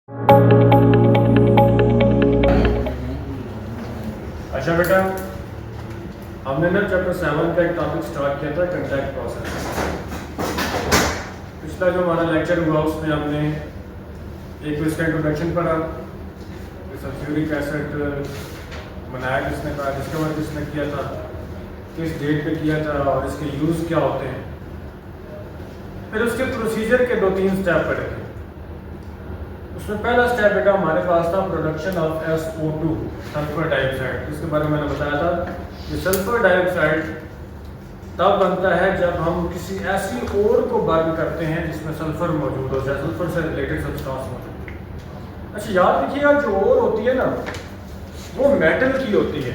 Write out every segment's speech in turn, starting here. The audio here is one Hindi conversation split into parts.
अच्छा बेटा, हमने ना चैप्टर 7 का एक टॉपिक स्टार्ट किया था, कंटैक्ट प्रोसेस। पिछला जो हमारा लेक्चर हुआ उसमें हमने एक तो इसका इंट्रोडक्शन पढ़ा, सल्फ्यूरिक एसिड बनाया किसने था, डिस्कवर किसने किया था, किस डेट पे किया था और इसके यूज़ क्या होते हैं। फिर उसके प्रोसीजर के 2-3 स्टेप पढ़े थे। उसमें पहला स्टेप बेटा हमारे पास था production of SO2 sulphur dioxide, जिसके बारे में मैंने बताया था कि सल्फर डाइऑक्साइड तब बनता है जब हम किसी ऐसी ओर को बर्न करते हैं जिसमें सल्फर मौजूद हो, चाहे सल्फर से रिलेटेड सब्सटेंस मौजूद। अच्छा याद रखिएगा, जो ओर होती है ना वो मेटल की होती है।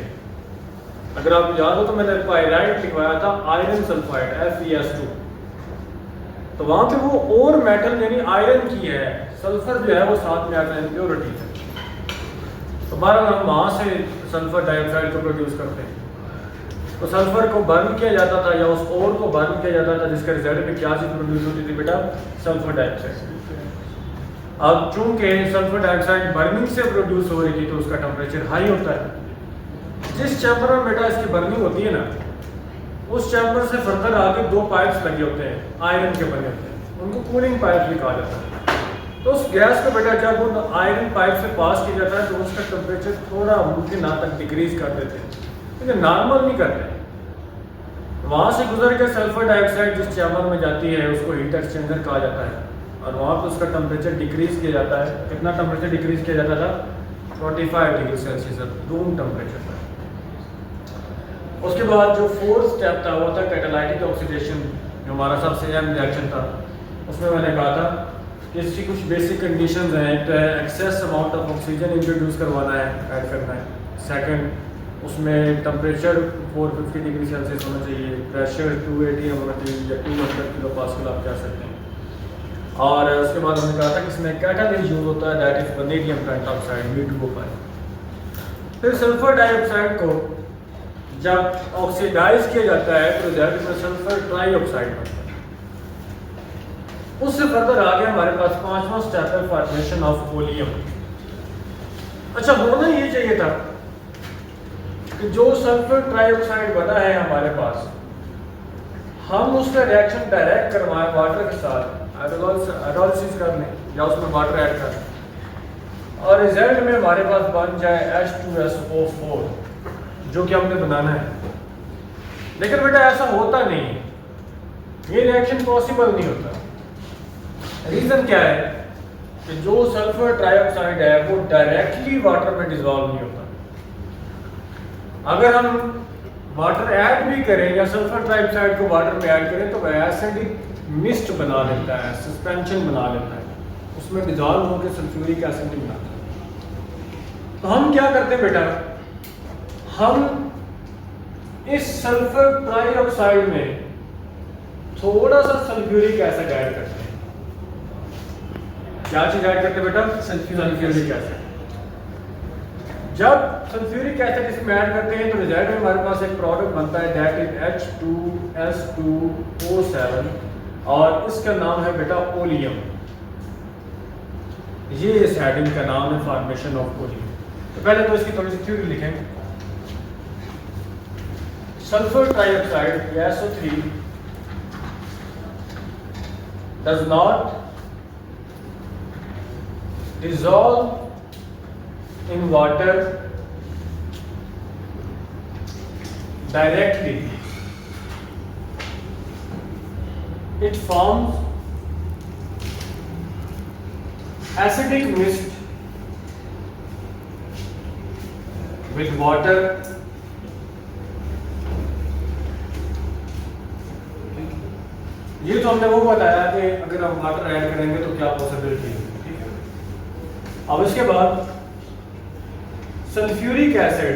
अगर आपको याद हो तो मैंने पाइराइट लिखवाया था आयरन सल्फाइड FeS2, तो वहाँ पे वो और मेटल यानी आयरन की है, सल्फर जो है वो साथ में आता है इम्प्योरिटी है। तो बारह हम वहाँ से सल्फर डाइऑक्साइड को प्रोड्यूस करते हैं। तो सल्फर को बर्न किया जाता था या उस ओर को बर्न किया जाता था, जिसके रिजल्ट में क्या चीज़ प्रोड्यूस होती थी बेटा, सल्फर डाइऑक्साइड। अब चूंकि सल्फर डाइऑक्साइड बर्निंग से प्रोड्यूस हो रही थी तो उसका टेम्परेचर हाई होता है। जिस चैम्बर में बेटा इसकी बर्निंग होती है ना, उस चैम्बर से फर्दर आगे 2 पाइप्स लगे होते हैं, आयरन के बने होते हैं, उनको कूलिंग पाइप भी कहा जाता है। तो उस गैस को बेटा जब वो आयरन पाइप से पास किया जाता है तो उसका टेम्परेचर थोड़ा मुमकिन हद तक डिक्रीज कर देते हैं, लेकिन नॉर्मल नहीं करते। वहाँ से गुजर के सल्फर डाइऑक्साइड जिस चैम्बर में जाती है उसको हीट एक्सचेंजर कहा जाता है और वहाँ पर उसका टेम्परेचर डिक्रीज किया जाता है। कितना टेम्परेचर डिक्रीज किया जाता था? 45 डिग्री सेल्सियस रूम टेम्परेचर पर। उसके बाद जो 4th स्टेप था वो था कैटालाइटिक ऑक्सीडेशन, जो हमारा सबसे अहम रिएक्शन था। उसमें मैंने कहा था कि इसकी कुछ बेसिक कंडीशंस हैं। एक तो है excess amount of oxygen introduce करवाना है, ऐड करना है। सेकंड, उसमें टेम्परेचर 450 डिग्री सेल्सियस होना चाहिए, प्रेशर 280 होना चाहिए या 200 किलो पास्कल आप कह सकते हैं। और उसके बाद हमने कहा था कि इसमें कैटालिस्ट यूज होता है, that is vanadium pentoxide V2O5। फिर सल्फर डाइऑक्साइड को जब ऑक्सीडाइज किया जाता है तो रिजल्ट में सल्फर ट्राइऑक्साइड बनता है। उससे फर्दर आगे हमारे पास 5वां स्टेप है फॉर्मेशन ऑफ ओलियम। अच्छा, होना ये चाहिए था कि जो सल्फर ट्राइऑक्साइड बना है हमारे पास, हम उसका रिएक्शन डायरेक्ट करवाएं वाटर के साथ, हाइड्रोलाइसिस कर लें या उसमें वाटर ऐड कर लें और रिजल्ट में हमारे पास बन जाए H2SO4, जो कि हमने बनाना है। लेकिन बेटा ऐसा होता नहीं है, ये रिएक्शन पॉसिबल नहीं होता। रीजन क्या है कि जो सल्फर ट्राइऑक्साइड है वो डायरेक्टली वाटर में डिसॉल्व नहीं होता। अगर हम वाटर ऐड भी करें या सल्फर ट्राइऑक्साइड को वाटर में ऐड करें तो वह एसिडिक मिस्ट बना लेता है, सस्पेंशन बना लेता है, उसमें डिसॉल्व होकर सल्फ्यूरिक एसिड नहीं बनाता। तो हम क्या करते हैं बेटा, हम इस सल्फर ट्राइऑक्साइड में थोड़ा सा सल्फ्यूरिक एसिड ऐड करते हैं। क्या चीज ऐड करते हैं बेटा? Sulphuric acid. जब सल्फ्यूरिक एसिड इसमें ऐड करते हैं तो रिजल्ट में हमारे पास एक प्रोडक्ट बनता है, दैट इज H2S2O7 और इसका नाम है बेटा ओलियम। ये इस हेडिंग का नाम है, फॉर्मेशन ऑफ ओलियम। तो पहले तो इसकी थोड़ी सी थ्योरी लिखें। Sulphur trioxide SO3 does not dissolve in water directly. It forms acidic mist with water ये तो हमने वो बताया कि अगर हम वाटर ऐड करेंगे तो क्या पॉसिबिलिटी है, ठीक है। अब इसके बाद sulphuric acid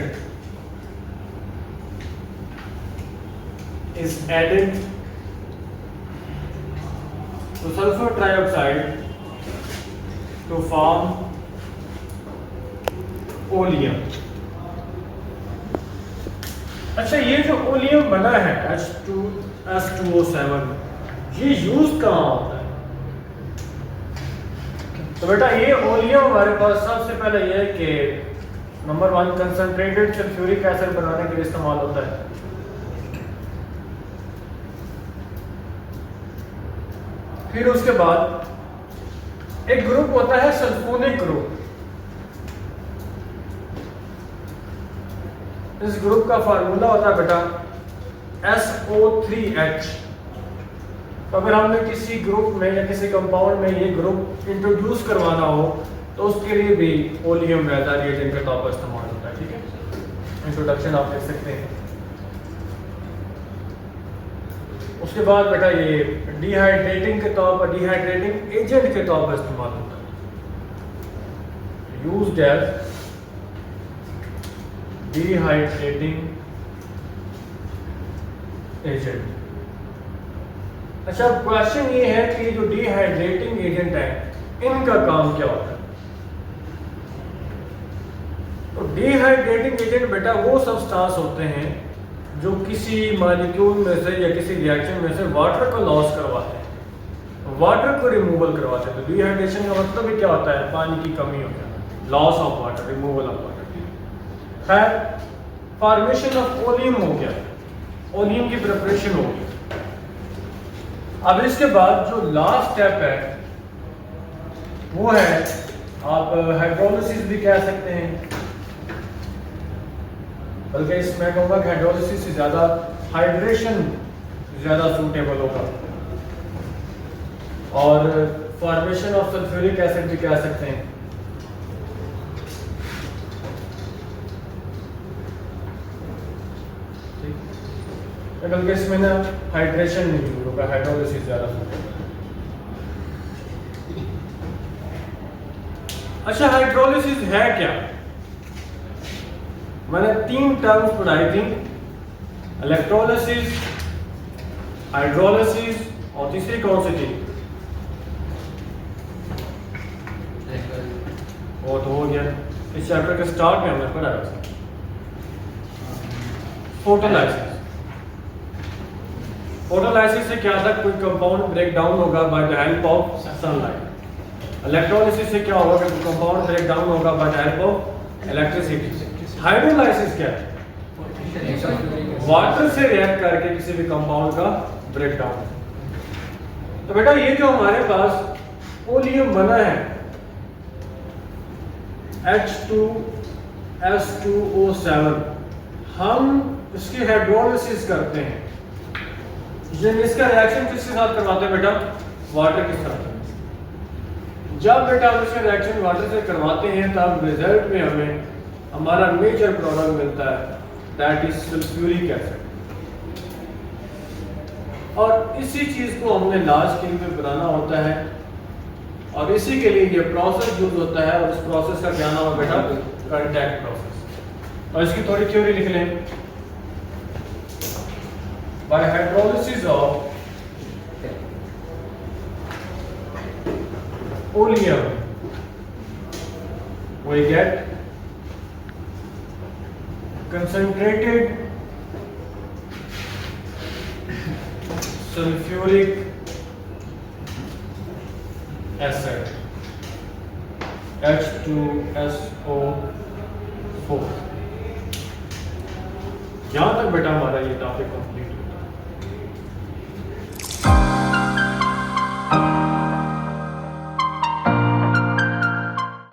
is added to sulphur trioxide to form oleum. अच्छा, ये जो ओलियम बना है H2S2O7, ये यूज कहाँ होता है? तो बेटा ये ओलियम हमारे पास सबसे पहले ये है कि नंबर 1 कंसंट्रेटेड सल्फ्यूरिक एसिड बनाने के लिए इस्तेमाल होता है। फिर उसके बाद एक ग्रुप होता है सल्फोनिक ग्रुप। इस ग्रुप का फार्मूला होता है बेटा SO3H। तो अगर हमने किसी ग्रुप में या किसी कंपाउंड में ये ग्रुप इंट्रोड्यूस करवाना हो तो उसके लिए भी ओलियम वैदा रिएजेंट के तौर पर इस्तेमाल होता है। ठीक है, इंट्रोडक्शन आप देख सकते हैं। उसके बाद बेटा ये डिहाइड्रेटिंग के तौर पर, डिहाइड्रेटिंग एजेंट के तौर पर इस्तेमाल होता है, यूज्ड एज डिहाइड्रेटिंग एजेंट। अच्छा, क्वेश्चन ये है कि जो डिहाइड्रेटिंग एजेंट है इनका काम क्या होता है? तो डिहाइड्रेटिंग एजेंट बेटा वो सब्सटेंस होते हैं जो किसी मॉलिक्यूल में से या किसी रिएक्शन में से वाटर को लॉस करवाते हैं, वाटर को रिमूवल करवाते हैं। तो डिहाइड्रेशन का मतलब ही क्या होता है? पानी की कमी हो जाना, loss of water, removal of water. खैर, फॉर्मेशन ऑफ ओलियम हो गया, ओलियम की प्रिपरेशन हो गई। अब इसके बाद जो लास्ट स्टेप है वो है, आप हाइड्रोलिसिस भी कह सकते हैं, बल्कि इसमें कहूँगा कि हाइड्रोलिसिस से ज़्यादा हाइड्रेशन ज़्यादा सूटेबल होगा। और फॉर्मेशन ऑफ सल्फ्यूरिक एसिड भी कह सकते हैं। बल्कि इसमें ना हाइड्रेशन नहीं होगा, हाइड्रोलिसिस ज़्यादा सूटेबल। अच्छा, हाइड्रोलिसिस है क्या? मैंने 3 टर्म्स पढ़ाई थी, इलेक्ट्रोलिसिस, हाइड्रोलिसिस और तीसरी कौन सी थी? वो तो हो गया, इस चैप्टर के स्टार्ट में हमने पढ़ा है फोटोलाइसिस। फोटोलाइसिस से क्या था? कोई कंपाउंड ब्रेक डाउन होगा by the help of sunlight. Electrolysis से क्या होगा? कि कंपाउंड ब्रेक डाउन होगा by the help of electricity. Hydrolysis क्या है? वाटर से रिएक्ट करके किसी भी कंपाउंड का ब्रेक डाउन। तो बेटा ये जो हमारे पास ओलियम बना है H2S2O7, हम इसकी हाइड्रोलिसिस करते हैं। इसका रिएक्शन किसके साथ करवाते हैं बेटा? वाटर के साथ। जब बेटा हम इसका रिएक्शन वाटर से करवाते हैं तब रिजल्ट में हमें हमारा मेजर प्रोडक्ट मिलता है, दैट इज सल्फ्यूरिक एसिड। और इसी चीज को हमने लार्ज स्केल पे बनाना होता है और इसी के लिए ये प्रोसेस यूज होता है। और इस प्रोसेस का क्या नाम है बेटा? Contact process. और इसकी थोड़ी थ्योरी लिख लें। By hydrolysis of oleum, we get concentrated sulfuric acid H2SO4। यहां तक बेटा हमारा ये टॉपिक कंप्लीट